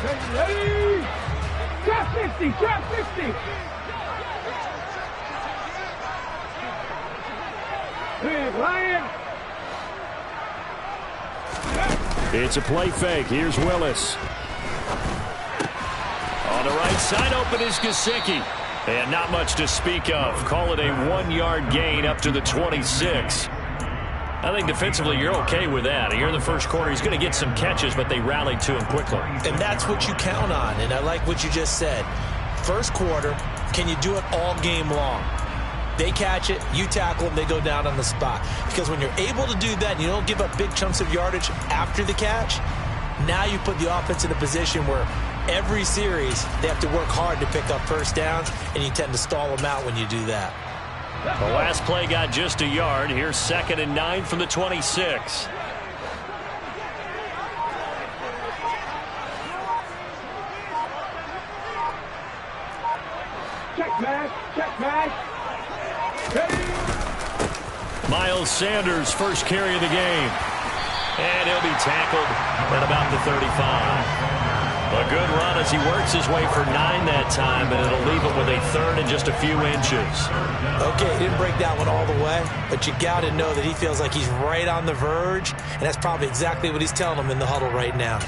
Ready? Drop 60, drop 60. Big Lion. It's a play fake. Here's Willis. On the right side, open is Gesicki. And not much to speak of. Call it a 1-yard gain up to the 26. I think defensively you're okay with that. Here in the first quarter, he's going to get some catches, but they rallied to him quickly. And that's what you count on, and I like what you just said. First quarter, can you do it all game long? They catch it, you tackle them, they go down on the spot. Because when you're able to do that and you don't give up big chunks of yardage after the catch, now you put the offense in a position where every series they have to work hard to pick up first downs, and you tend to stall them out when you do that. The last play got just a yard. Here's 2nd and 9 from the 26. Check back, check back. Miles Sanders, first carry of the game. And he'll be tackled at about the 35. A good run as he works his way for 9 that time, and it'll leave him with a 3rd and just a few inches. Okay, he didn't break that one all the way, but you got to know that he feels like he's right on the verge, and that's probably exactly what he's telling them in the huddle right now.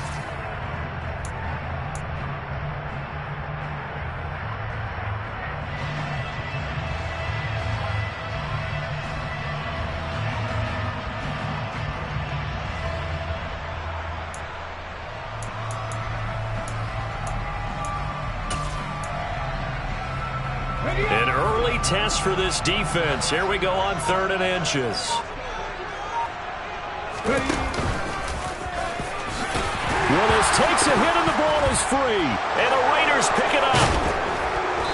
An early test for this defense. Here we go on 3rd and inches. Willis takes a hit and the ball is free. And the Raiders pick it up.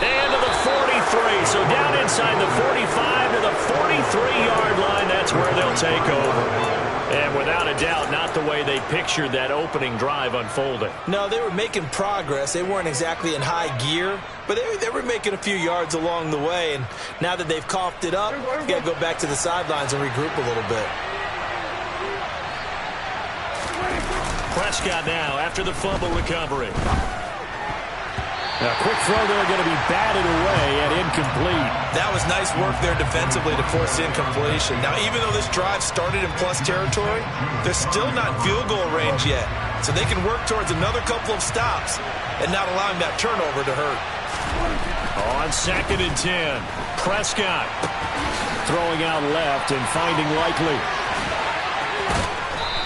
And to the 43. So down inside the 45 to the 43-yard line. That's where they'll take over. And without a doubt, not the way they pictured that opening drive unfolding. No, they were making progress. They weren't exactly in high gear, but they were making a few yards along the way. And now that they've coughed it up, you got to go back to the sidelines and regroup a little bit. Prescott now after the fumble recovery. A quick throw there going to be batted away and incomplete. That was nice work there defensively to force incompletion. Now, even though this drive started in plus territory, they're still not in field goal range yet. So they can work towards another couple of stops and not allowing that turnover to hurt. On 2nd and 10, Prescott throwing out left and finding Likely.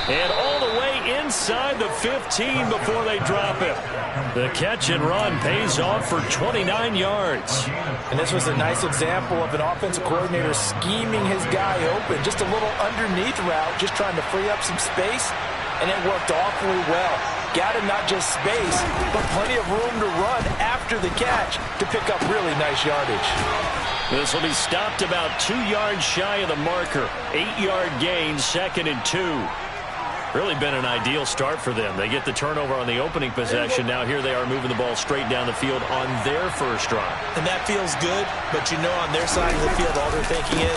And all the way inside the 15 before they drop it. The catch and run pays off for 29 yards. And this was a nice example of an offensive coordinator scheming his guy open. Just a little underneath route, just trying to free up some space, and it worked awfully well. Got him not just space, but plenty of room to run after the catch to pick up really nice yardage. This will be stopped about 2 yards shy of the marker. 8-yard gain, 2nd and 2. Really been an ideal start for them. They get the turnover on the opening possession. Now here they are moving the ball straight down the field on their first drive. And that feels good, but you know on their side of the field all they're thinking is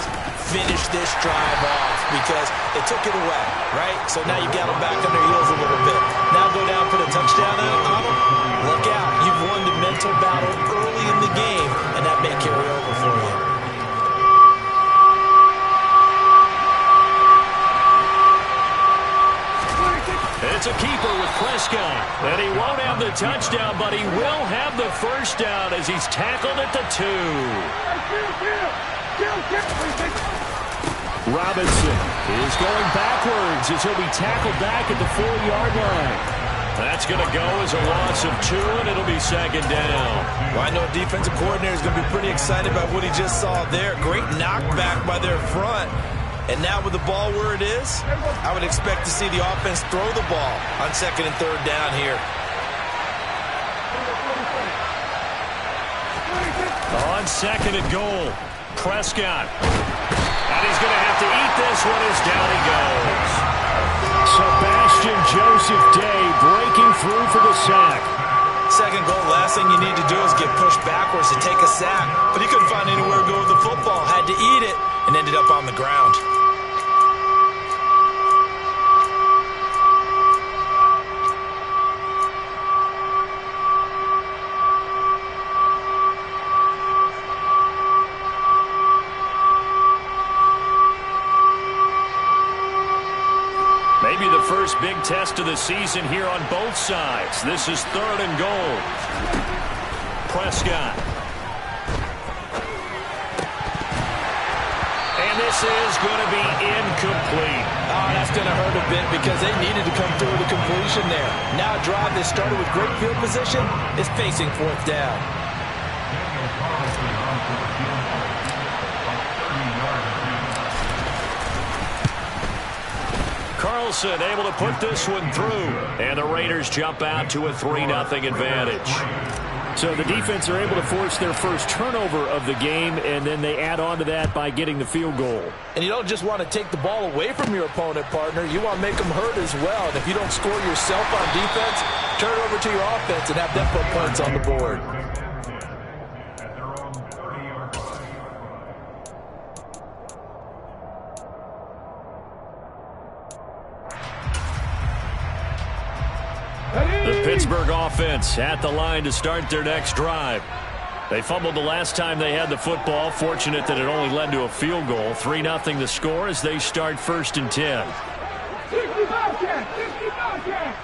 finish this drive off because they took it away, right? So now you got them back on their heels a little bit. Now go down for the touchdown on them. Look out. You've won the mental battle early in the game, and that may carry over for you. It's a keeper with Prescott. And he won't have the touchdown, but he will have the first down as he's tackled at the 2. Robinson is going backwards as he'll be tackled back at the 4-yard line. That's going to go as a loss of 2, and it'll be 2nd down. Well, I know a defensive coordinator is going to be pretty excited about what he just saw there. Great knockback by their front. And now with the ball where it is, I would expect to see the offense throw the ball on 2nd and 3rd down here. On 2nd and goal, Prescott. And he's going to have to eat this one as down he goes. Sebastian Joseph Day breaking through for the sack. Second goal, last thing you need to do is get pushed backwards to take a sack. But he couldn't find anywhere to go with the football. Had to eat it and ended up on the ground. Maybe the first big test of the season here on both sides. This is 3rd and goal. Prescott. And this is going to be incomplete. Oh, that's going to hurt a bit because they needed to come through with a completion there. Now a drive that started with great field position is facing 4th down. Carlson able to put this one through. And the Raiders jump out to a 3-0 advantage. So the defense are able to force their first turnover of the game, and then they add on to that by getting the field goal. And you don't just want to take the ball away from your opponent, partner. You want to make them hurt as well. And if you don't score yourself on defense, turn it over to your offense and have them put points on the board. The Pittsburgh offense at the line to start their next drive. They fumbled the last time they had the football. Fortunate that it only led to a field goal. 3-0 the score as they start 1st and 10. 65 cat, 65 cat.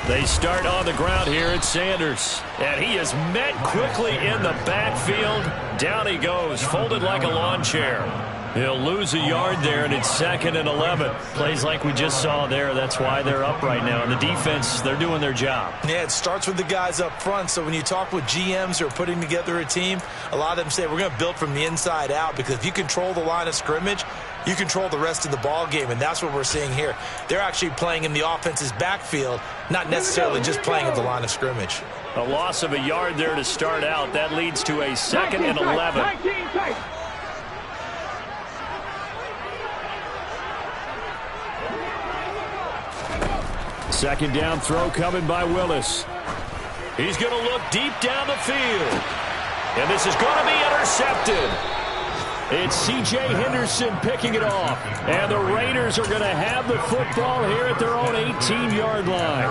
They start on the ground here at Sanders. And he is met quickly in the backfield. Down he goes, folded like a lawn chair. He'll lose a yard there, and it's 2nd and 11. Plays like we just saw there. That's why they're up right now. And the defense, they're doing their job. Yeah, it starts with the guys up front. So when you talk with GMs who are putting together a team, a lot of them say we're going to build from the inside out, because if you control the line of scrimmage, you control the rest of the ball game, and that's what we're seeing here. They're actually playing in the offense's backfield, not necessarily just playing at the line of scrimmage. A loss of a yard there to start out. That leads to a 2nd and 11. 19 tight. Second down throw coming by Willis. He's going to look deep down the field. And this is going to be intercepted. It's C.J. Henderson picking it off. And the Raiders are going to have the football here at their own 18-yard line.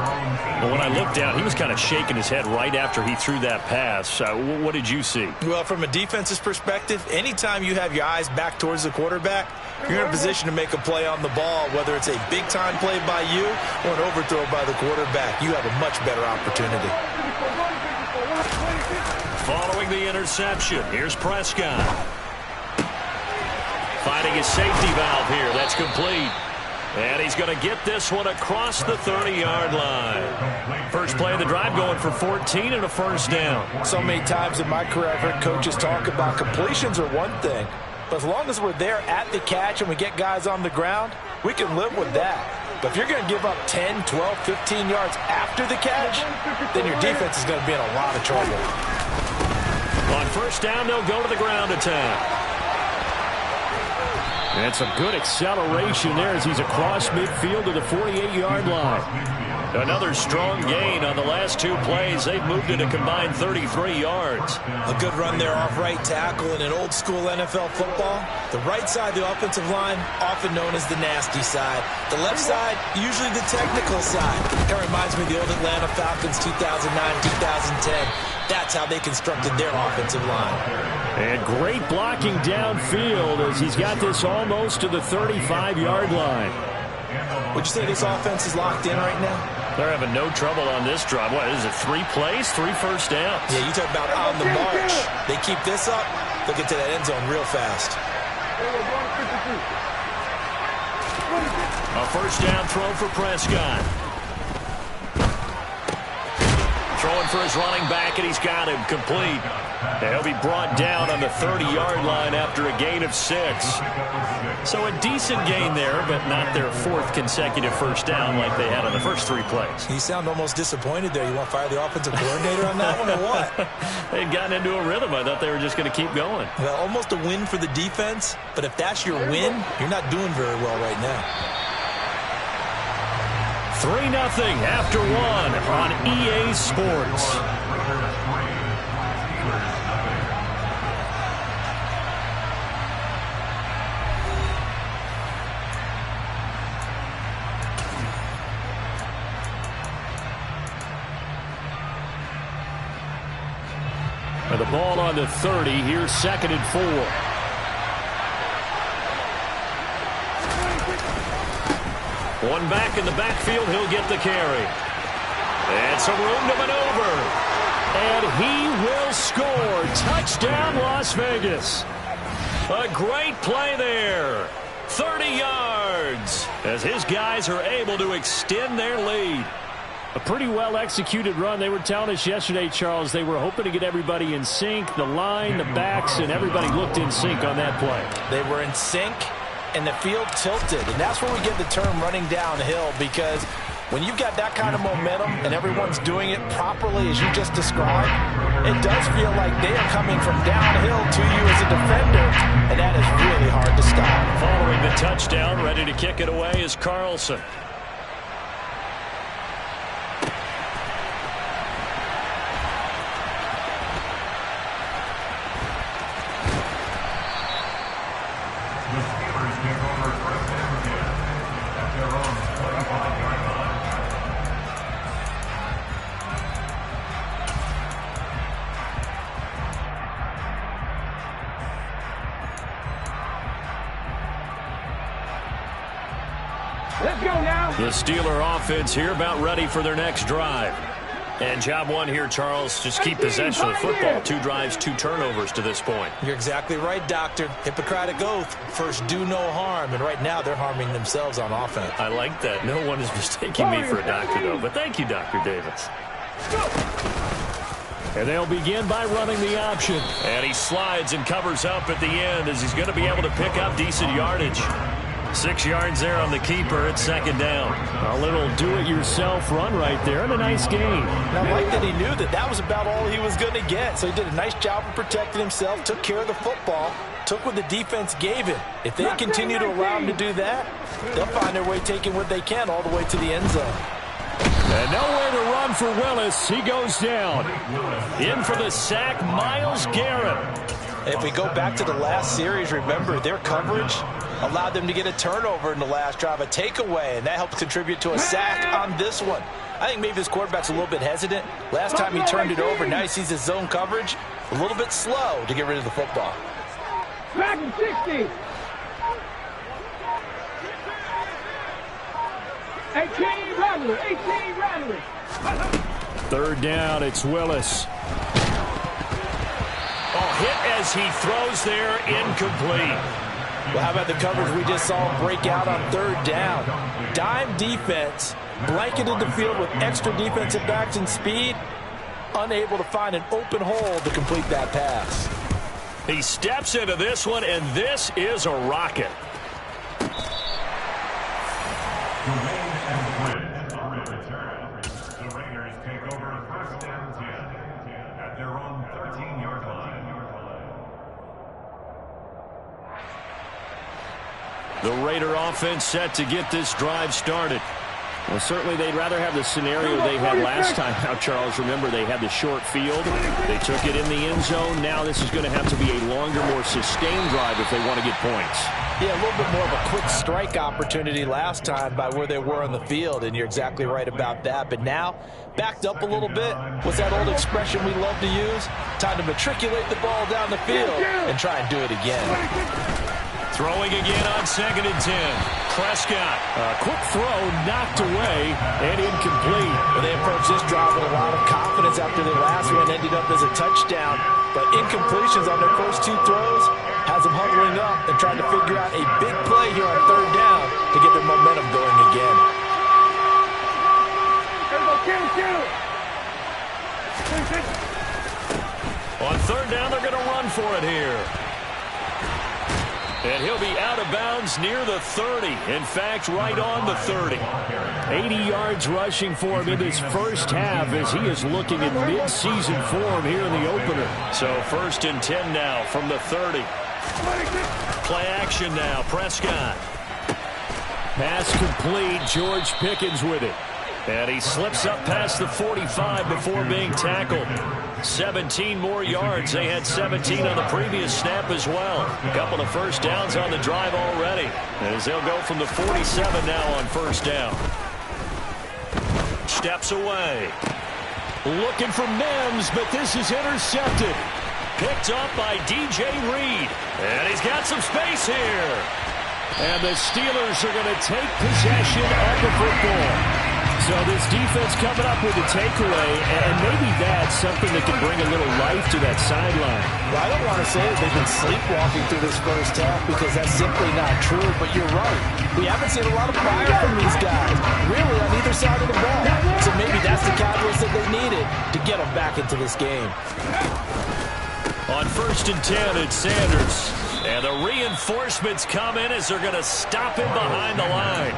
Well, when I looked down, he was kind of shaking his head right after he threw that pass. What did you see? Well, from a defense's perspective, anytime you have your eyes back towards the quarterback, you're in a position to make a play on the ball, whether it's a big-time play by you or an overthrow by the quarterback. You have a much better opportunity. Following the interception, here's Prescott. Finding his safety valve here. That's complete. And he's going to get this one across the 30-yard line. First play of the drive going for 14 and a 1st down. So many times in my career I've heard coaches talk about completions are one thing, but as long as we're there at the catch and we get guys on the ground, we can live with that. But if you're going to give up 10, 12, 15 yards after the catch, then your defense is going to be in a lot of trouble. On 1st down, they'll go to the ground attack. And some good acceleration there as he's across midfield to the 48-yard line. Another strong gain on the last 2 plays. They've moved it a combined 33 yards. A good run there off right tackle in an old-school NFL football. The right side of the offensive line, often known as the nasty side. The left side, usually the technical side. That reminds me of the old Atlanta Falcons 2009-2010. That's how they constructed their offensive line. And great blocking downfield as he's got this almost to the 35-yard line. Would you say this offense is locked in right now? They're having no trouble on this drive. What is it, 3 plays, 3 first downs? Yeah, you talk about on the march. They keep this up, they'll get to that end zone real fast. A 1st down throw for Prescott. Throwing for his running back, and he's got him complete. And he'll be brought down on the 30-yard line after a gain of 6. So a decent gain there, but not their 4th consecutive 1st down like they had on the first 3 plays. You sound almost disappointed there. You want to fire the offensive coordinator on that one or what? They'd gotten into a rhythm. I thought they were just going to keep going. Well, almost a win for the defense, but if that's your win, you're not doing very well right now. 3-0 after 1 on EA Sports. And the ball on the 30. Here's 2nd and 4. One back in the backfield, he'll get the carry. And some room to maneuver. And he will score. Touchdown, Las Vegas. A great play there. 30 yards as his guys are able to extend their lead. A pretty well-executed run. They were telling us yesterday, Charles, they were hoping to get everybody in sync, the line, the backs, and everybody looked in sync on that play. They were in sync, and the field tilted. And that's where we get the term running downhill, because when you've got that kind of momentum and everyone's doing it properly as you just described, it does feel like they are coming from downhill to you as a defender, and that is really hard to stop. Following the touchdown, ready to kick it away is Carlson. Let's go now. The Steeler offense here about ready for their next drive. And job one here, Charles, just keep possession of the football. 2 drives, 2 turnovers to this point. You're exactly right, Doctor. Hippocratic oath. First, do no harm. And right now, they're harming themselves on offense. I like that. No one is mistaking me for a doctor, though. But thank you, Dr. Davis. And they'll begin by running the option. And he slides and covers up at the end as he's going to be able to pick up decent yardage. 6 yards there on the keeper at second down. A little do-it-yourself run right there and a nice gain. And I like that he knew that that was about all he was going to get. So he did a nice job of protecting himself, took care of the football, took what the defense gave him. If they continue to allow him to do that, they'll find their way taking what they can all the way to the end zone. And nowhere to run for Willis. He goes down. In for the sack, Myles Garrett. If we go back to the last series, remember, their coverage allowed them to get a turnover in the last drive, a takeaway, and that helps contribute to a sack on this one. I think maybe this quarterback's a little bit hesitant. Last time he turned it over, now he sees his zone coverage a little bit slow to get rid of the football. Back in 60. 18 Rattler, 18 Rattler. 3rd down, it's Willis. Oh, hit as he throws there, incomplete. Well, how about the coverage we just saw break out on 3rd down? Dime defense, blanketed the field with extra defensive backs and speed, unable to find an open hole to complete that pass. He steps into this one, and this is a rocket. The Raiders take over 1st and 10 at their own 13-yard line. The Raider offense set to get this drive started. Well, certainly they'd rather have the scenario they had last time out, Charles. Remember, they had the short field. They took it in the end zone. Now this is going to have to be a longer, more sustained drive if they want to get points. Yeah, a little bit more of a quick strike opportunity last time by where they were on the field, and you're exactly right about that. But now, backed up a little bit. What's that old expression we love to use? Time to matriculate the ball down the field and try and do it again. Throwing again on 2nd and 10. Prescott. A quick throw knocked away and incomplete. Well, they approached this drive with a lot of confidence after their last one ended up as a touchdown. But incompletions on their first 2 throws has them huddling up and trying to figure out a big play here on 3rd down to get their momentum going again. On 3rd down, they're going to run for it here. And he'll be out of bounds near the 30. In fact, right on the 30. 80 yards rushing for him in this first half as he is looking at mid-season form here in the opener. So 1st and 10 now from the 30. Play action now. Prescott. Pass complete. George Pickens with it. And he slips up past the 45 before being tackled. 17 more yards. They had 17 on the previous snap as well. A couple of first downs on the drive already, as they'll go from the 47 now on 1st down. Steps away. Looking for Mims, but this is intercepted. Picked up by DJ Reed. And he's got some space here. And the Steelers are going to take possession of the football. So this defense coming up with a takeaway, and maybe that's something that can bring a little life to that sideline. Well, I don't want to say that they've been sleepwalking through this first half because that's simply not true, but you're right. We haven't seen a lot of fire from these guys, really, on either side of the ball. So maybe that's the catalyst that they needed to get them back into this game. On 1st and 10, it's Sanders. And the reinforcements come in as they're going to stop him behind the line.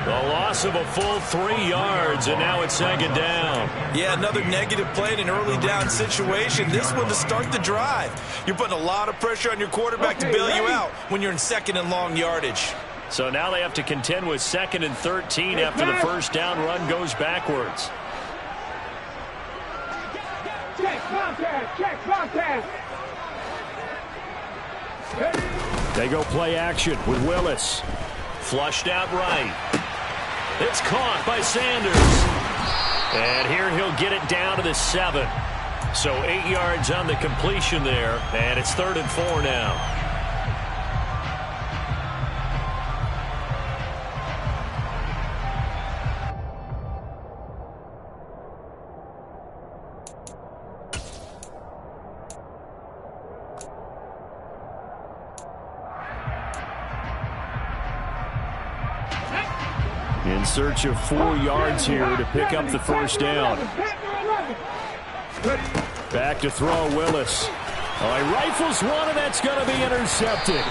The loss of a full 3 yards, and now it's 2nd down. Yeah, another negative play in an early down situation. This one to start the drive. You're putting a lot of pressure on your quarterback to bail you out when you're in 2nd and long yardage. So now they have to contend with 2nd and 13 after the first down run goes backwards. Check contact. Check contact. They go play action with Willis. Flushed out right. It's caught by Sanders. And here he'll get it down to the 7. So 8 yards on the completion there. And it's 3rd and 4 now. In search of 4 yards here to pick up the first down. Back to throw, Willis. Oh, he rifles one, and that's going to be intercepted.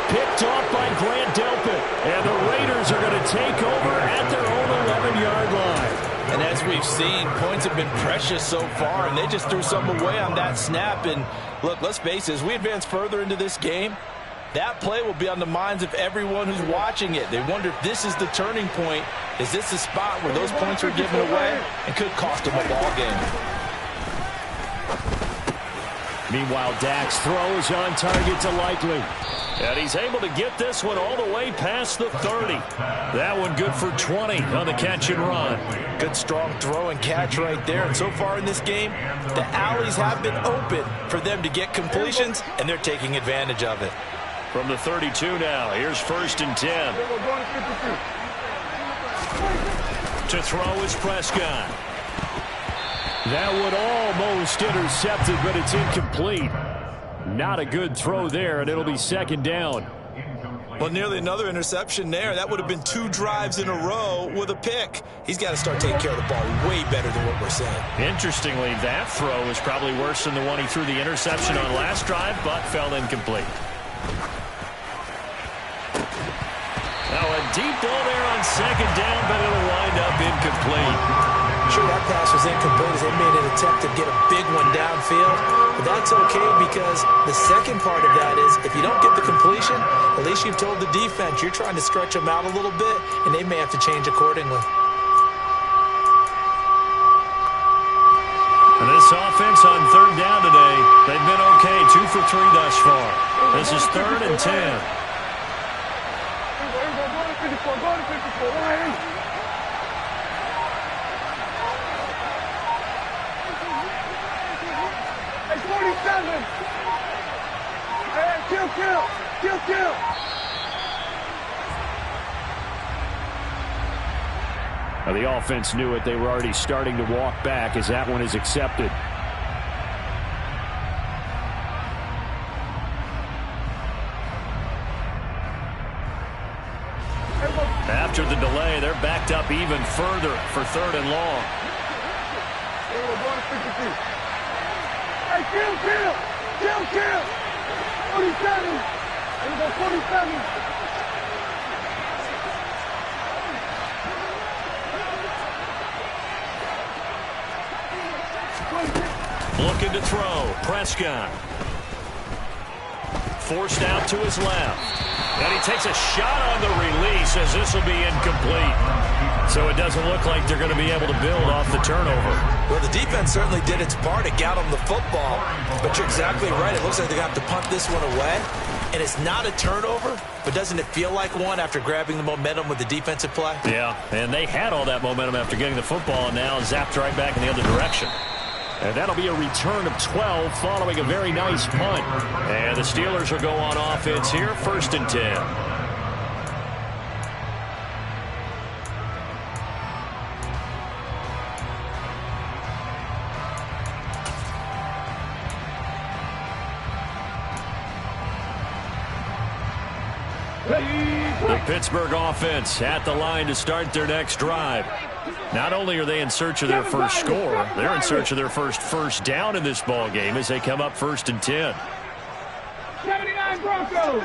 Picked off by Grant Delpit. And the Raiders are going to take over at their own 11-yard line. And as we've seen, points have been precious so far, and they just threw some away on that snap. And look, let's face it, as we advance further into this game, that play will be on the minds of everyone who's watching it. They wonder if this is the turning point. Is this the spot where those points are given away and could cost them a ball game? Meanwhile, Dak's throw is on target to Likely. And he's able to get this one all the way past the 30. That one good for 20 on the catch and run. Good strong throw and catch right there. And so far in this game, the alleys have been open for them to get completions, and they're taking advantage of it. From the 32 now, here's 1st and 10. To throw is Prescott. That one almost intercepted, but it's incomplete. Not a good throw there, and it'll be 2nd down. Well, nearly another interception there. That would have been 2 drives in a row with a pick. He's got to start taking care of the ball way better than what we're saying. Interestingly, that throw is probably worse than the one he threw the interception on last drive, but fell incomplete. Now a deep ball there on 2nd down, but it'll wind up incomplete. Sure, that pass was incomplete as they made an attempt to get a big one downfield. But that's okay because the second part of that is if you don't get the completion, at least you've told the defense you're trying to stretch them out a little bit, and they may have to change accordingly. And this offense on 3rd down today, they've been okay, 2 for 3 thus far. This is 3rd and 10. Kill. Now the offense knew it. They were already starting to walk back as that one is accepted. After the delay, they're backed up even further for 3rd and long. Kill. 47. 47. Looking to throw. Prescott. Forced out to his left. And he takes a shot on the release as this will be incomplete. So it doesn't look like they're going to be able to build off the turnover. Well, the defense certainly did its part. It got them the football. But you're exactly right. It looks like they're going to have to punt this one away. And it's not a turnover, but doesn't it feel like one after grabbing the momentum with the defensive play? Yeah, and they had all that momentum after getting the football and now zapped right back in the other direction. And that'll be a return of 12 following a very nice punt. And the Steelers will go on offense here, 1st and 10. The Pittsburgh offense at the line to start their next drive. Not only are they in search of their first score, they're in search of their first down in this ball game as they come up 1st and 10. 79 Broncos.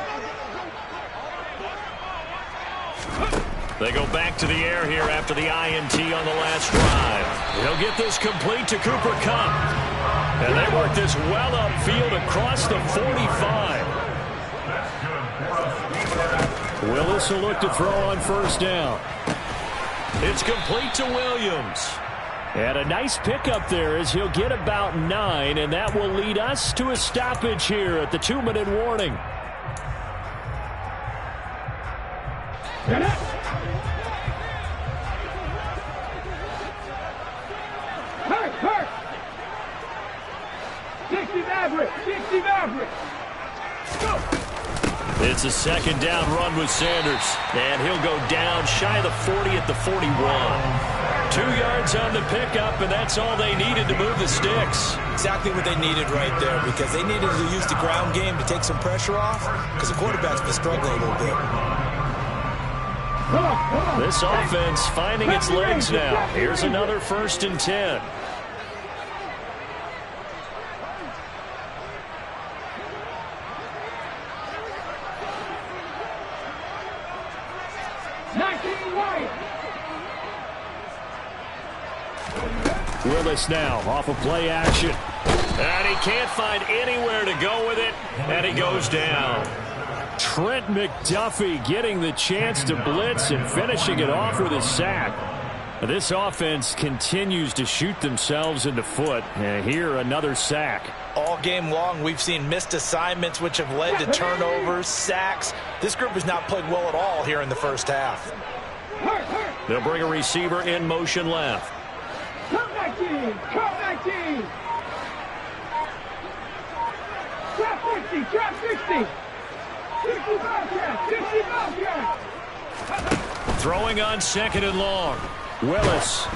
They go back to the air here after the INT on the last drive. He'll get this complete to Cooper Kupp. And they work this well upfield across the 45. Willis will look to throw on 1st down. It's complete to Williams. And a nice pickup there as he'll get about 9, and that will lead us to a stoppage here at the 2-minute warning. Hurt. 60 Maverick. 60 Maverick. Go. It's a 2nd down run with Sanders, and he'll go down shy of the 40 at the 41. 2 yards on the pickup, and that's all they needed to move the sticks. Exactly what they needed right there, because they needed to use the ground game to take some pressure off, because the quarterback's been struggling a little bit. This offense finding its legs now. Here's another 1st and 10. Willis now off of play action. And he can't find anywhere to go with it, and he goes down. Trent McDuffie getting the chance to blitz and finishing it off with a sack. This offense continues to shoot themselves in the foot. And here, another sack. All game long, we've seen missed assignments, which have led to turnovers, sacks. This group has not played well at all here in the first half. They'll bring a receiver in motion left. Come back team. Trap 60. 60 Bobcat. Throwing on 2nd and long. Willis.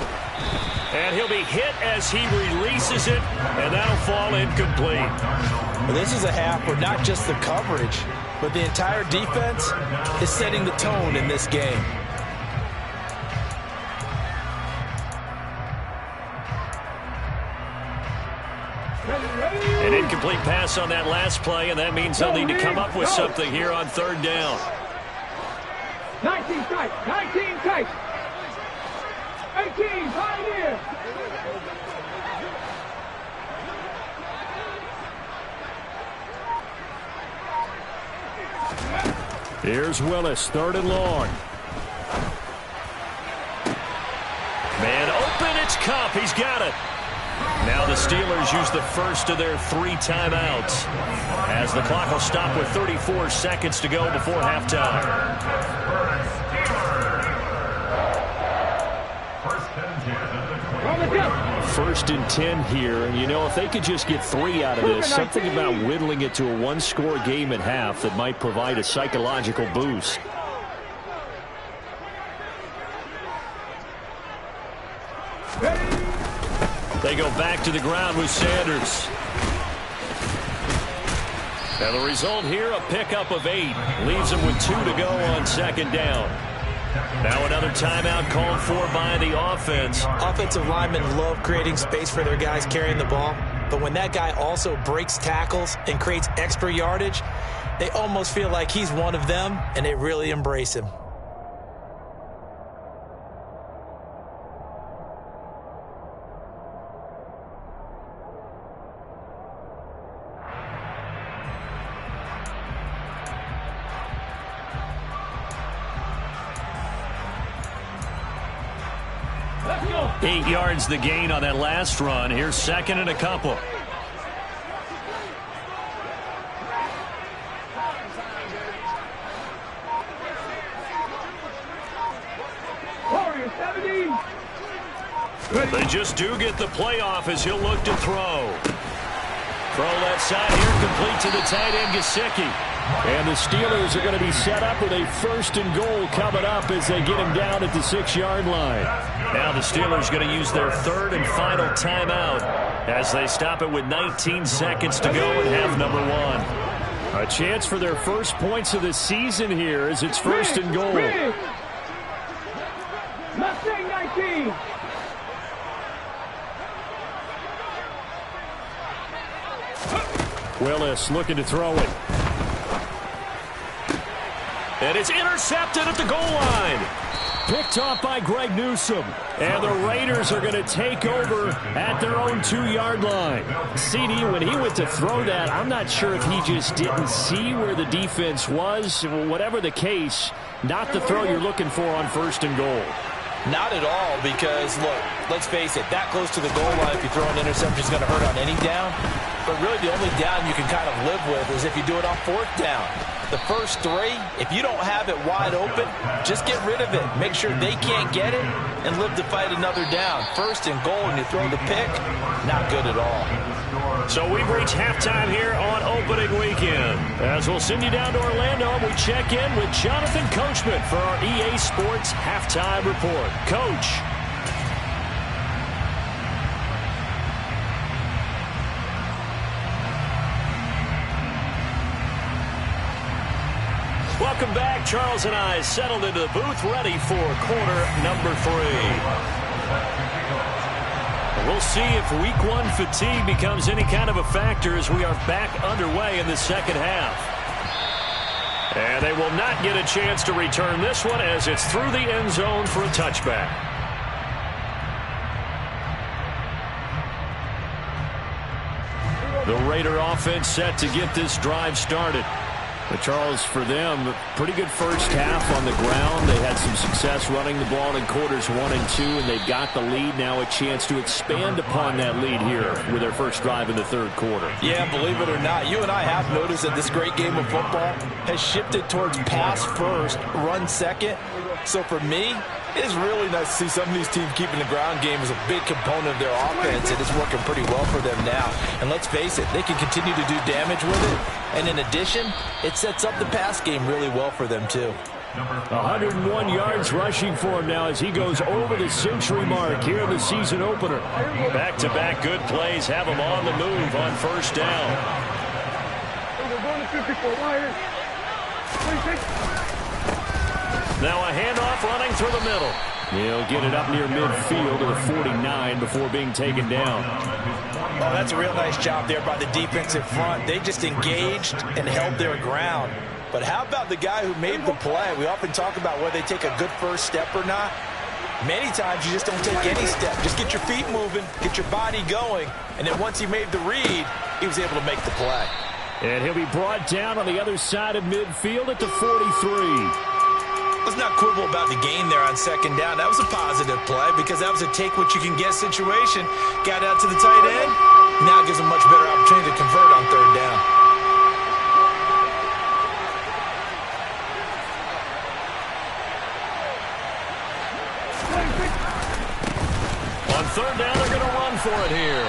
And he'll be hit as he releases it, and that'll fall incomplete. Well, this is a half where not just the coverage, but the entire defense is setting the tone in this game. An incomplete pass on that last play, and that means they'll need to come up with something here on 3rd down. 19 tight. 18 Pioneer. Here's Willis, 3rd and long. Man open, it's Kupp. He's got it. Now the Steelers use the first of their 3 timeouts as the clock will stop with 34 seconds to go before halftime. 1st and 10 here. And, you know, if they could just get 3 out of this, something about whittling it to a 1-score game at half that might provide a psychological boost. They go back to the ground with Sanders. And the result here, a pickup of 8. Leaves them with 2 to go on 2nd down. Now another timeout called for by the offense. Offensive linemen love creating space for their guys carrying the ball. But when that guy also breaks tackles and creates extra yardage, they almost feel like he's one of them, and they really embrace him. Let's go. 8 yards the gain on that last run. Here's 2nd and a couple. Warriors 70. They just do get the playoff as he'll look to throw. Throw left side here, complete to the tight end, Gesicki. And the Steelers are going to be set up with a 1st and goal coming up as they get him down at the 6-yard line. Now the Steelers going to use their 3rd and final timeout as they stop it with 19 seconds to go in half number 1. A chance for their first points of the season here as it's 1st and goal. Mustang 19. Willis looking to throw it. And it's intercepted at the goal line. Picked off by Greg Newsome. And the Raiders are going to take over at their own 2-yard line. CD, when he went to throw that, I'm not sure if he just didn't see where the defense was. Whatever the case, not the throw you're looking for on 1st and goal. Not at all, because, look, let's face it, that close to the goal line, if you throw an interception, is going to hurt on any down. But really, the only down you can kind of live with is if you do it on 4th down. The first 3, if you don't have it wide open, just get rid of it. Make sure they can't get it and live to fight another down. 1st and goal, and you throw the pick, not good at all. So we've reached halftime here on opening weekend. As we'll send you down to Orlando, we check in with Jonathan Coachman for our EA Sports Halftime Report. Coach. Welcome back. Charles and I settled into the booth, ready for quarter number 3. We'll see if week 1 fatigue becomes any kind of a factor as we are back underway in the second half. And they will not get a chance to return this one as it's through the end zone for a touchback. The Raider offense set to get this drive started. But Charles, for them, pretty good first half on the ground. They had some success running the ball in quarters 1 and 2, and they've got the lead. Now a chance to expand upon that lead here with their first drive in the 3rd quarter. Yeah, believe it or not, you and I have noticed that this great game of football has shifted towards pass first, run second. So for me, it is really nice to see some of these teams keeping the ground game as a big component of their offense, and it's working pretty well for them now. And let's face it, they can continue to do damage with it. And in addition, it sets up the pass game really well for them, too. 101 yards rushing for him now as he goes over the century mark here in the season opener. Back-to-back good plays have him on the move on 1st down. Now a handoff running through the middle. He'll get it up near midfield to the 49 before being taken down. Oh, that's a real nice job there by the defensive front. They just engaged and held their ground. But how about the guy who made the play? We often talk about whether they take a good first step or not. Many times you just don't take any step. Just get your feet moving, get your body going, and then once he made the read, he was able to make the play. And he'll be brought down on the other side of midfield at the 43. Let's not quibble about the gain there on 2nd down. That was a positive play because that was a take-what-you-can-get situation. Got out to the tight end. Now gives them much better opportunity to convert on 3rd down. On 3rd down, they're going to run for it here.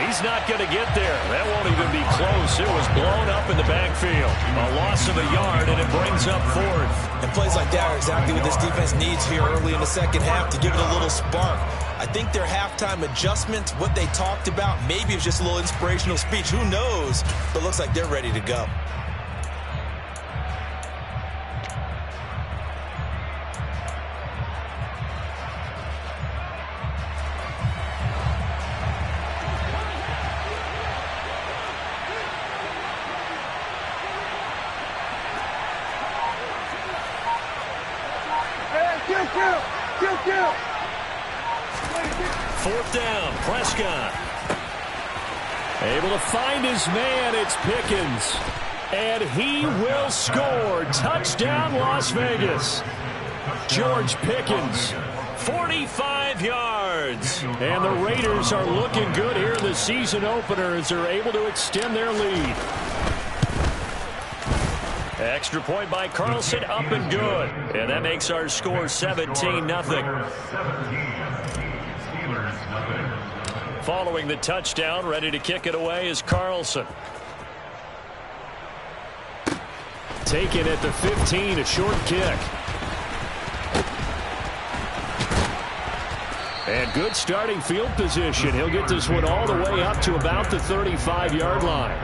He's not going to get there. That won't even be close. It was blown up in the backfield. A loss of a yard, and it brings up 4th. And plays like that are exactly what this defense needs here early in the second half to give it a little spark. I think their halftime adjustment, what they talked about, maybe it was just a little inspirational speech. Who knows? But it looks like they're ready to go. Fourth down, Prescott. Able to find his man, it's Pickens. And he will score. Touchdown, Las Vegas. George Pickens. 45 yards. And the Raiders are looking good here in the season opener as they're able to extend their lead. Extra point by Carlson, up and good. And that makes our score 17-0. Following the touchdown, ready to kick it away is Carlson. Taken at the 15, a short kick. And good starting field position. He'll get this one all the way up to about the 35-yard line.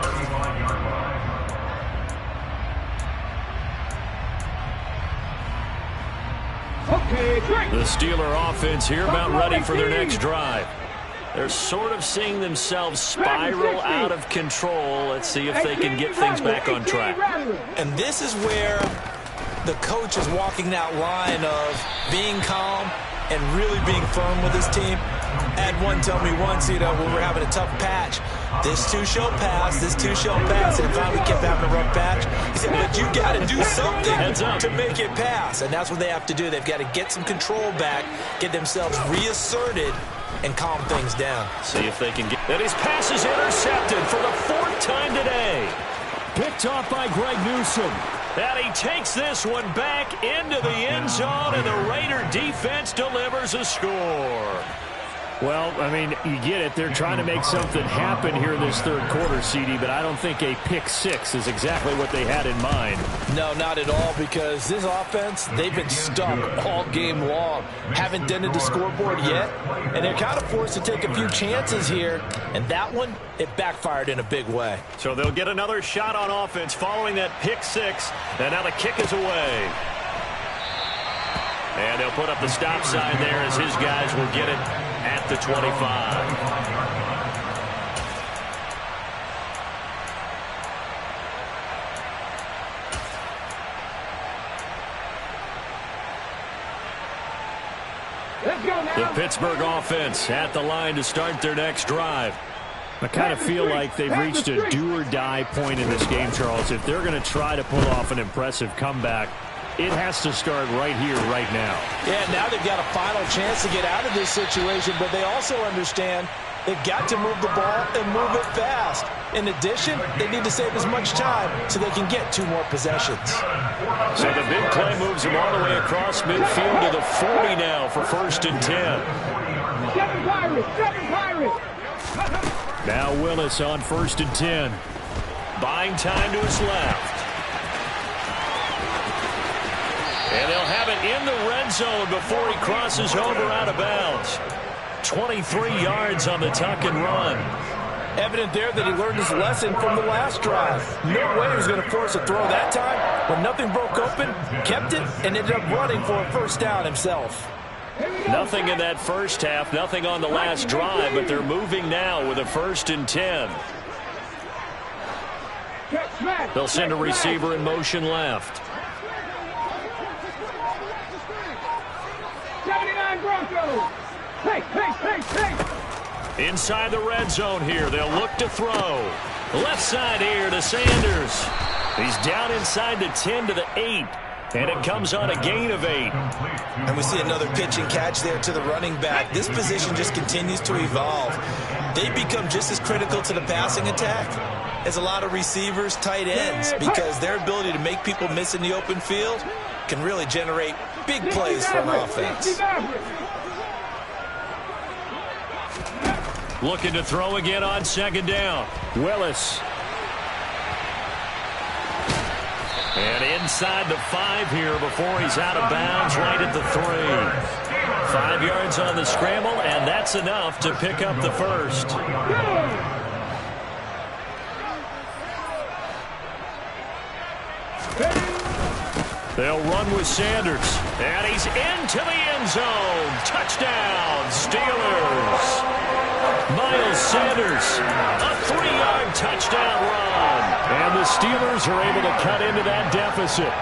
The Steeler offense here about ready for their next drive. They're sort of seeing themselves spiral out of control. Let's see if they can get things back on track. And this is where the coach is walking that line of being calm and really being firm with his team. Had one tell me once, when we're having a tough patch, this too shall pass, this too shall pass. And finally we kept having a rough patch. He said, but you got to do something to make it pass. And that's what they have to do. They've got to get some control back, get themselves reasserted, and calm things down. See if they can get... And his pass is intercepted for the 4th time today. Picked off by Greg Newsome. And he takes this one back into the end zone, and the Raider defense delivers a score. Well, I mean, you get it. They're trying to make something happen here in this third quarter, CD, but I don't think a pick six is exactly what they had in mind. No, not at all, because this offense, they've been stuck all game long. Haven't dented the scoreboard yet, and they're kind of forced to take a few chances here, and that one, it backfired in a big way. So they'll get another shot on offense following that pick six, and now the kick is away. And they'll put up the stop sign there as his guys will get it at the 25. The Pittsburgh offense at the line to start their next drive. I kind of feel like they've reached a do-or-die point in this game, Charles. If they're going to try to pull off an impressive comeback, it has to start right here, right now. Yeah, now they've got a final chance to get out of this situation, but they also understand they've got to move the ball and move it fast. In addition, they need to save as much time so they can get 2 more possessions. So the big play moves them all the way across midfield to the 40 now for 1st and 10. 7 Pirates, 7 Pirates. Now Willis on 1st and 10. Buying time to his left. And they'll have it in the red zone before he crosses over out of bounds. 23 yards on the tuck and run. Evident there that he learned his lesson from the last drive. No way he was going to force a throw that time. When nothing broke open, kept it, and ended up running for a 1st down himself. Nothing in that first half, nothing on the last drive, but they're moving now with a 1st and 10. They'll send a receiver in motion left. 79 Broncos. Hey. Inside the red zone here, they'll look to throw. Left side here to Sanders. He's down inside the 10 to the 8. And it comes on a gain of 8. And we see another pitch and catch there to the running back. This position just continues to evolve. They become just as critical to the passing attack as a lot of receivers, tight ends, because their ability to make people miss in the open field can really generate big plays for an offense. Looking to throw again on 2nd down. Willis. And inside the 5 here before he's out of bounds right at the 3. 5 yards on the scramble, and that's enough to pick up the 1st. They'll run with Sanders. And he's into the end zone. Touchdown, Steelers. Miles Sanders, a 3-yard touchdown run. And the Steelers are able to cut into that deficit.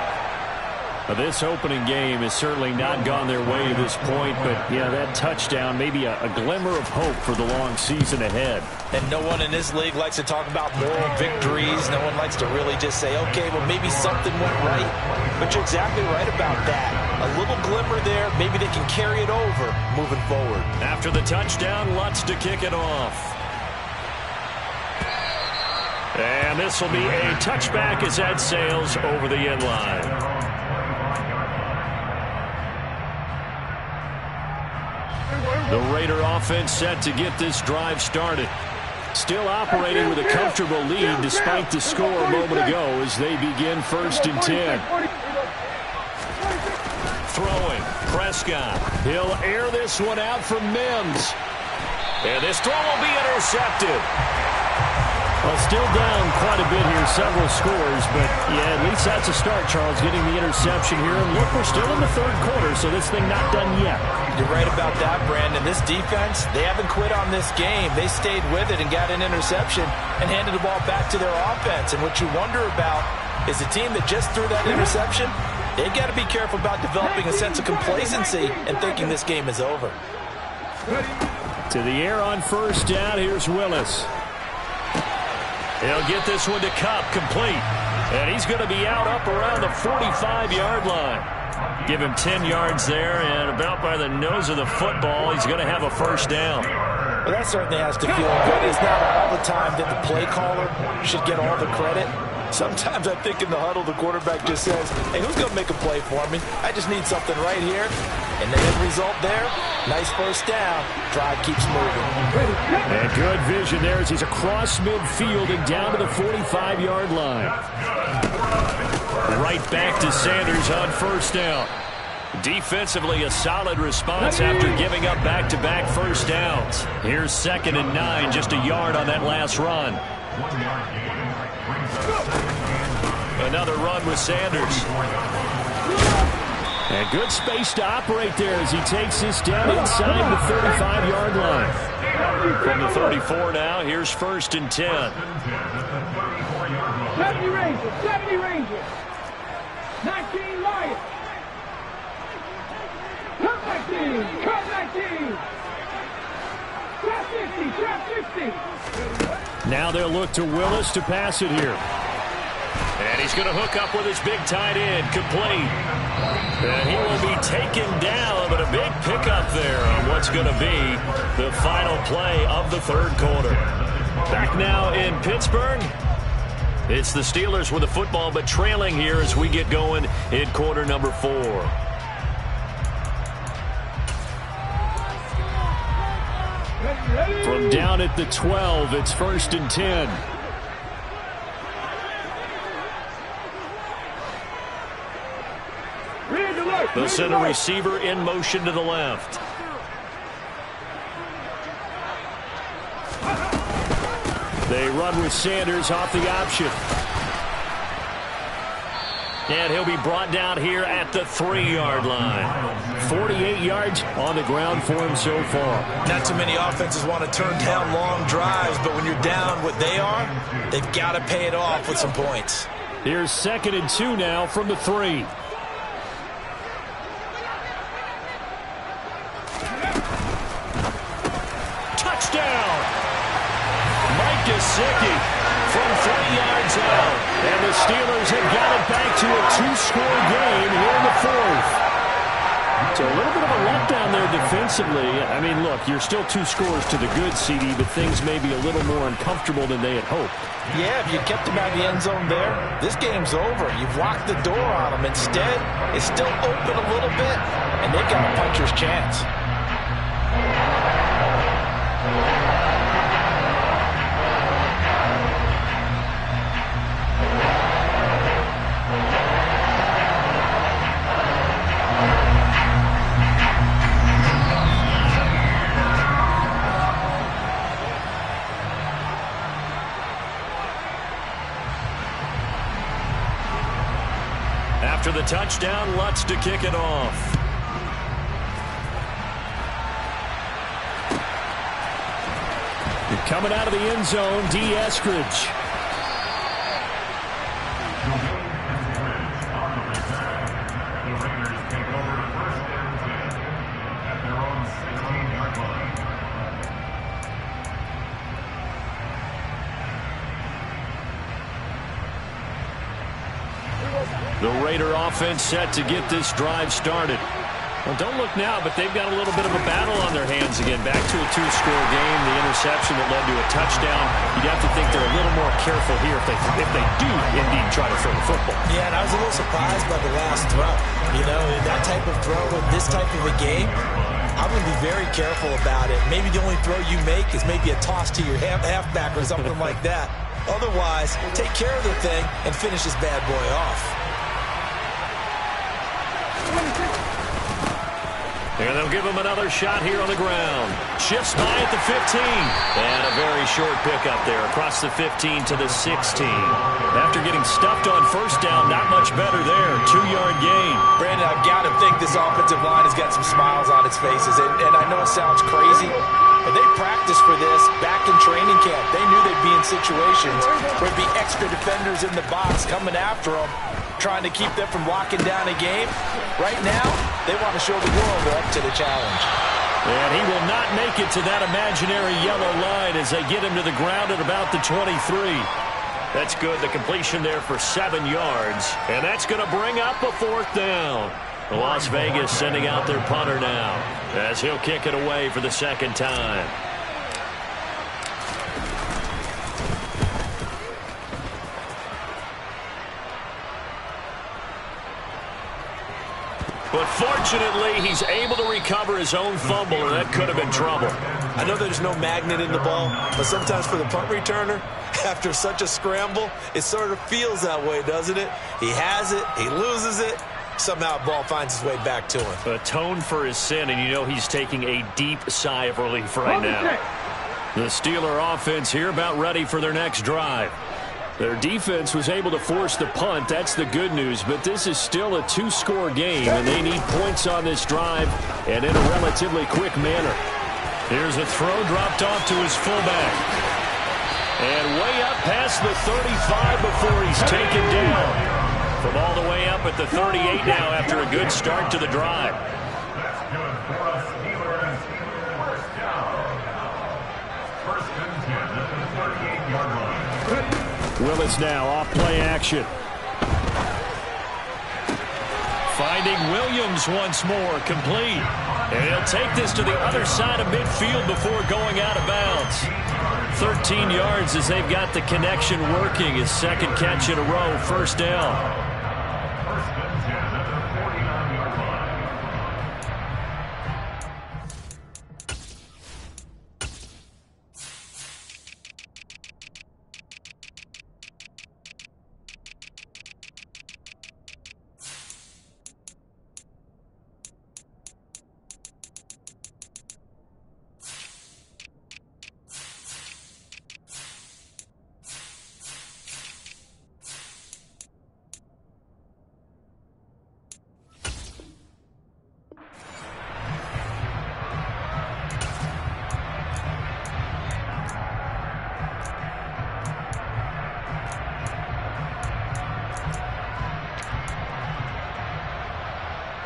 This opening game has certainly not gone their way to this point, but, yeah, that touchdown may be a glimmer of hope for the long season ahead. And no one in this league likes to talk about moral victories. No one likes to really just say, okay, well, maybe something went right. But you're exactly right about that. A little glimmer there. Maybe they can carry it over moving forward. After the touchdown, Lutz to kick it off. And this will be a touchback as that sails over the end line. The Raider offense set to get this drive started. Still operating with a comfortable lead despite the score a moment ago as they begin 1st and 10. Throwing, Prescott. He'll air this one out for Mims. And this throw will be intercepted. Well, still down quite a bit here, several scores, but yeah, at least that's a start, Charles, getting the interception here. And look, we're still in the 3rd quarter, so this thing not done yet. You're right about that, Brandon. This defense, they haven't quit on this game. They stayed with it and got an interception and handed the ball back to their offense. And what you wonder about is the team that just threw that interception, they've got to be careful about developing a sense of complacency and thinking this game is over. To the air on 1st down, here's Willis. He'll get this one to Cup, complete. And he's going to be out up around the 45-yard line. Give him 10 yards there, and about by the nose of the football, he's going to have a 1st down. Well, that certainly has to feel good. It's not all the time that the play caller should get all the credit. Sometimes I think in the huddle, the quarterback just says, hey, who's going to make a play for me? I just need something right here. And the end result there, nice 1st down. Drive keeps moving. And good vision there as he's across midfield and down to the 45-yard line. Right back to Sanders on 1st down. Defensively, a solid response after giving up back-to-back 1st downs. Here's 2nd and 9, just a yard on that last run. Another run with Sanders. And good space to operate there as he takes this down inside the 35-yard line. From the 34 now, here's 1st and 10. 70 Rangers, 70 Rangers. 19 Lions. Come 19, come 19. Trap 50, trap 50. Now they'll look to Willis to pass it here. And he's going to hook up with his big tight end, complete. And he will be taken down, but a big pickup there on what's going to be the final play of the 3rd quarter. Back now in Pittsburgh. It's the Steelers with the football, but trailing here as we get going in quarter number 4. From down at the 12, it's 1st and 10. They'll send a receiver in motion to the left. They run with Sanders off the option. And he'll be brought down here at the 3-yard line. 48 yards on the ground for him so far. Not too many offenses want to turn down long drives, but when you're down what they are, they've got to pay it off with some points. Here's 2nd and 2 now from the 3. Touchdown! Mike Gesicki from 3 yards out. And the Steelers have got it back to a 2-score game here in the 4th. So a little bit of a letdown there defensively. I mean, look, you're still 2 scores to the good, CD, but things may be a little more uncomfortable than they had hoped. Yeah, if you kept them out of the end zone there, this game's over. You've locked the door on them. Instead, it's still open a little bit, and they've got a puncher's chance. After the touchdown, Lutz to kick it off. Coming out of the end zone, D. Eskridge. The Raider offense set to get this drive started. Well, don't look now, but they've got a little bit of a battle on their hands again. Back to a two-score game, the interception that led to a touchdown. You'd have to think they're a little more careful here if they do indeed try to throw the football. Yeah, and I was a little surprised by the last throw. You know, in that type of throw in this type of a game, I'm going to be very careful about it. Maybe the only throw you make is maybe a toss to your halfback or something like that. Otherwise, take care of the thing and finish this bad boy off. And they'll give him another shot here on the ground. Shifts by at the 15. And a very short pickup there across the 15 to the 16. After getting stuffed on first down, not much better there. 2-yard gain. Brandon, I've got to think this offensive line has got some smiles on its faces. And I know it sounds crazy, but they practiced for this back in training camp. They knew they'd be in situations where there'd be extra defenders in the box coming after them, trying to keep them from locking down a game. Right now, they want to show the world they're up to the challenge. And he will not make it to that imaginary yellow line as they get him to the ground at about the 23. That's good. The completion there for 7 yards. And that's going to bring up a 4th down. Las Vegas sending out their punter now as he'll kick it away for the 2nd time. But fortunately, he's able to recover his own fumble, and that could have been trouble. I know there's no magnet in the ball, but sometimes for the punt returner, after such a scramble, it sort of feels that way, doesn't it? He has it, he loses it, somehow the ball finds its way back to him. Atone for his sin, and you know he's taking a deep sigh of relief right now. The Steeler offense here about ready for their next drive. Their defense was able to force the punt. That's the good news. But this is still a 2-score game, and they need points on this drive and in a relatively quick manner. Here's a throw dropped off to his fullback. And way up past the 35 before he's taken down. From all the way up at the 38 now after a good start to the drive. That's good for us, Steelers. First down. 1st and 10 at the 38-yard line. Willis now off play action. Finding Williams once more, complete. And he'll take this to the other side of midfield before going out of bounds. 13 yards as they've got the connection working. His 2nd catch in a row, 1st down. 1st and 10 at the 49-yard line.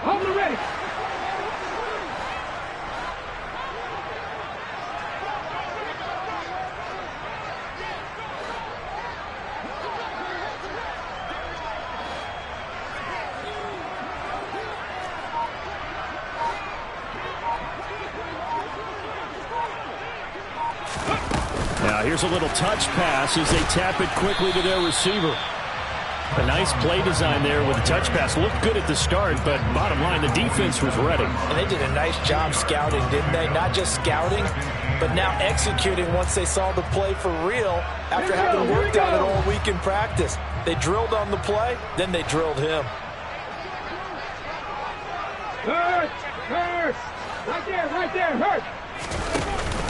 Hold the ready. Now here's a little touch pass as they tap it quickly to their receiver. A nice play design there with the touch pass. Looked good at the start, but bottom line, the defense was ready. And they did a nice job scouting, didn't they? Not just scouting, but now executing once they saw the play for real after having worked on it all week in practice. They drilled on the play, then they drilled him. Hurt! Right there, hurt!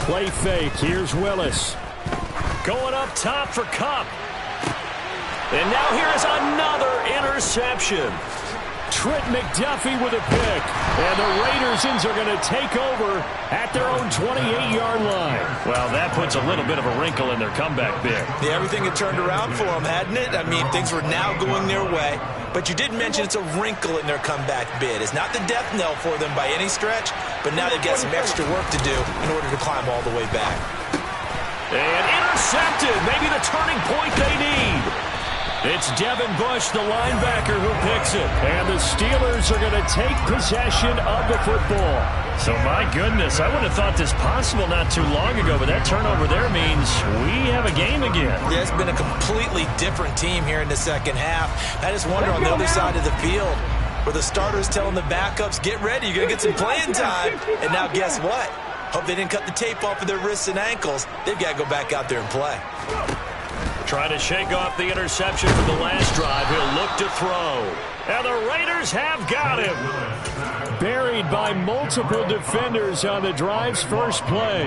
Play fake. Here's Willis. Going up top for Kupp. And now here is another interception. Trent McDuffie with a pick. And the Raiders are going to take over at their own 28-yard line. Well, that puts a little bit of a wrinkle in their comeback bid. Yeah, everything had turned around for them, hadn't it? I mean, things were now going their way. But you did mention it's a wrinkle in their comeback bid. It's not the death knell for them by any stretch, but now they've got some extra work to do in order to climb all the way back. And intercepted. Maybe the turning point they need. It's Devin Bush, the linebacker, who picks it. And the Steelers are going to take possession of the football. So, my goodness, I would have thought this possible not too long ago, but that turnover there means we have a game again. Yeah, it's been a completely different team here in the second half. I just wonder on the other side of the field where the starters telling the backups, get ready, you're going to get some playing time. And now guess what? Hope they didn't cut the tape off of their wrists and ankles. They've got to go back out there and play. Trying to shake off the interception from the last drive. He'll look to throw. And the Raiders have got him. Buried by multiple defenders on the drive's first play.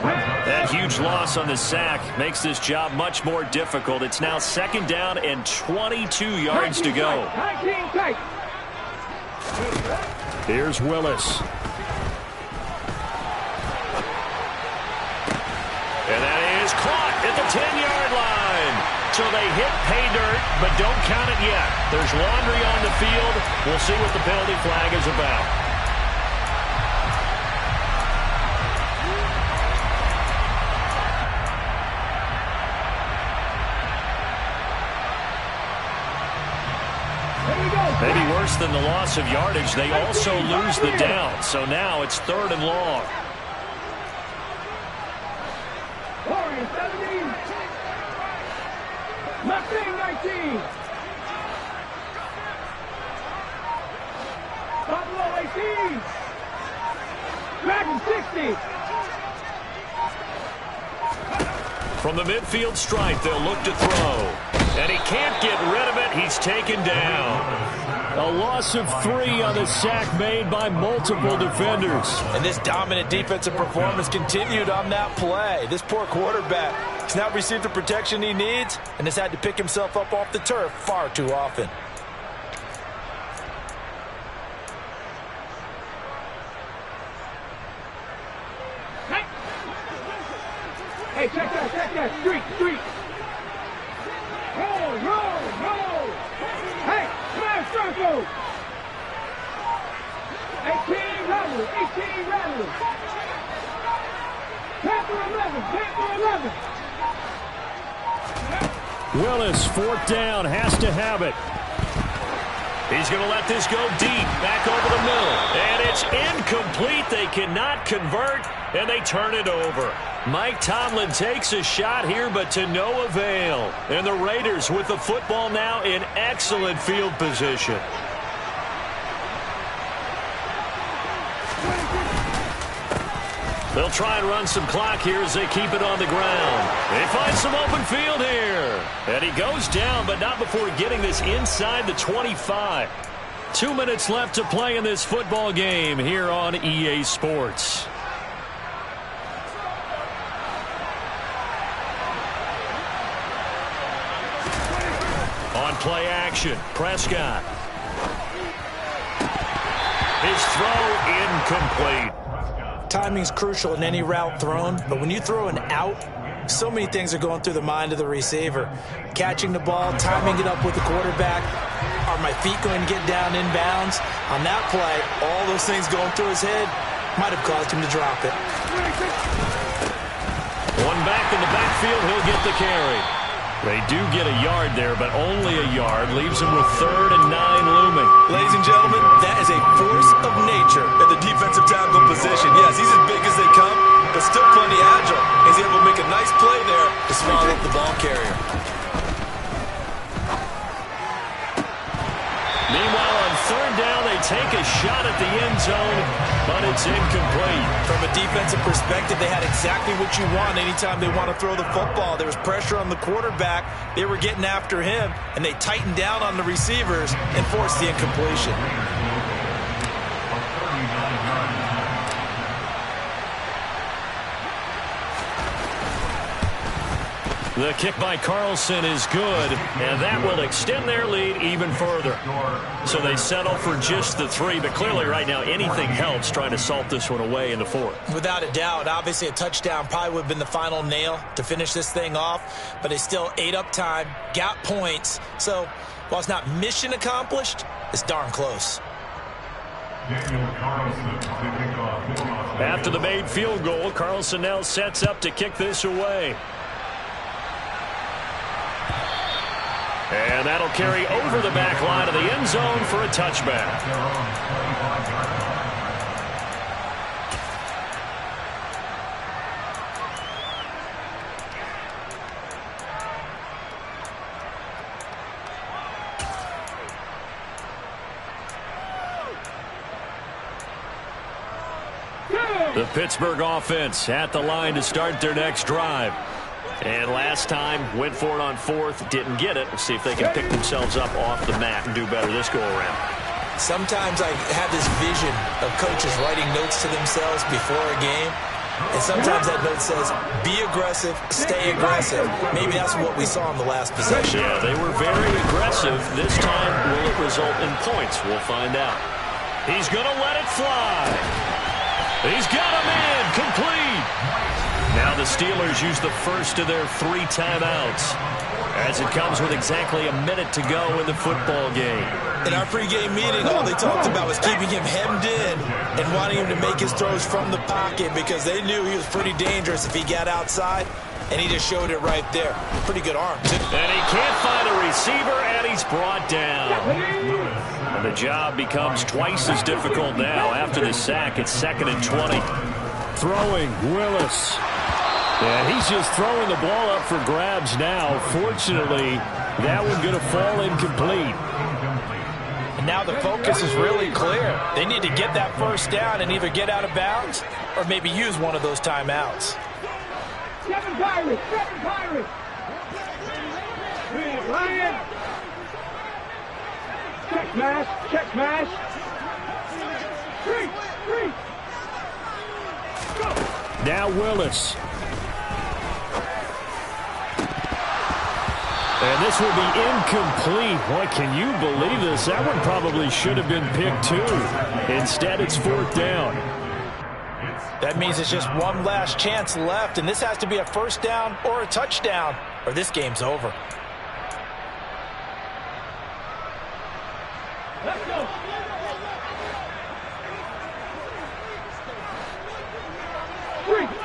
That huge loss on the sack makes this job much more difficult. It's now 2nd down and 22 yards to go. Here's Willis. And that is caught at the 10-yard line. So they hit pay dirt, but don't count it yet. There's laundry on the field. We'll see what the penalty flag is about. Maybe worse than the loss of yardage, they also lose the down. So now it's 3rd and long. Mustang 19. Buffalo 18. Dragon 60. From the midfield stripe, they'll look to throw. And he can't get rid of it. He's taken down. A loss of 3 on the sack made by multiple defenders. And this dominant defensive performance continued on that play. This poor quarterback has not received the protection he needs and has had to pick himself up off the turf far too often. Hey, check that. Street. Roll. Hey, smash Franco. 18 rebels. Panther 11. Willis, 4th down, has to have it. He's going to let this go deep, back over the middle. And it's incomplete. They cannot convert, and they turn it over. Mike Tomlin takes a shot here, but to no avail. And the Raiders with the football now in excellent field position. They'll try and run some clock here as they keep it on the ground. They find some open field here. And he goes down, but not before getting this inside the 25. 2 minutes left to play in this football game here on EA Sports. On play action, Prescott. His throw incomplete. Timing's crucial in any route thrown, but when you throw an out, so many things are going through the mind of the receiver. Catching the ball, timing it up with the quarterback. Are my feet going to get down inbounds? On that play, all those things going through his head might have caused him to drop it. One back in the backfield, he'll get the carry. They do get a yard there, but only a yard. Leaves him with 3rd and 9 looming. Ladies and gentlemen, that is a force of nature at the defensive tackle position. Yes, he's as big as they come, but still plenty agile. He's able to make a nice play there to swallow up the ball carrier. Meanwhile, on 3rd down, they take a shot at the end zone, but it's incomplete. From a defensive perspective, they had exactly what you want anytime they want to throw the football. There was pressure on the quarterback. They were getting after him, and they tightened down on the receivers and forced the incompletion. The kick by Carlson is good, and that will extend their lead even further. So they settle for just the 3, but clearly right now anything helps trying to salt this one away in the 4th. Without a doubt, obviously a touchdown probably would have been the final nail to finish this thing off, but they still ate up time, got points. So while it's not mission accomplished, it's darn close. After the made field goal, Carlson now sets up to kick this away. And that'll carry over the back line of the end zone for a touchback. The Pittsburgh offense at the line to start their next drive. And last time, went for it on fourth, didn't get it. We'll see if they can pick themselves up off the mat and do better this go-around. Sometimes I have this vision of coaches writing notes to themselves before a game. And sometimes that note says, be aggressive, stay aggressive. Maybe that's what we saw in the last possession. Yeah, they were very aggressive. This time, will it result in points? We'll find out. He's going to let it fly. He's got him in, complete. Now the Steelers use the first of their 3 timeouts as it comes with exactly a minute to go in the football game. In our pregame meeting, all they talked about was keeping him hemmed in and wanting him to make his throws from the pocket because they knew he was pretty dangerous if he got outside, and he just showed it right there. Pretty good arm, too. And he can't find a receiver, and he's brought down. And the job becomes twice as difficult now after the sack. It's 2nd and 20. Throwing, Willis. And he's just throwing the ball up for grabs now. Fortunately, that one going to fall incomplete. And now the focus is really clear. They need to get that first down and either get out of bounds or maybe use one of those timeouts. 7 Pirates! 7 Pirates! Ryan! Check smash! Check smash! 3! Go! Now Willis. And this will be incomplete. Boy, can you believe this? That one probably should have been picked too. Instead, it's 4th down. That means it's just one last chance left, and this has to be a first down or a touchdown, or this game's over. Let's go!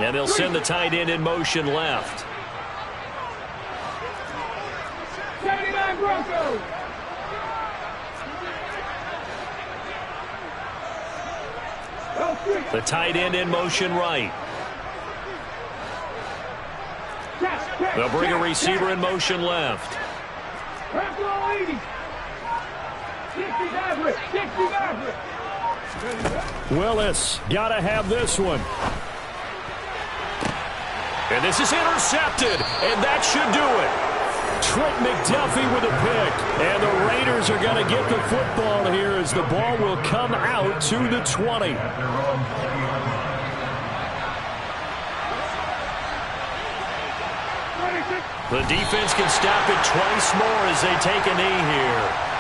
And they'll send the tight end in motion left. 79 Broncos! The tight end in motion right. They'll bring a receiver in motion left. Willis, gotta have this one. And this is intercepted, and that should do it. Trent McDuffie with a pick. And the Raiders are going to get the football here as the ball will come out to the 20. The defense can stop it twice more as they take a knee here.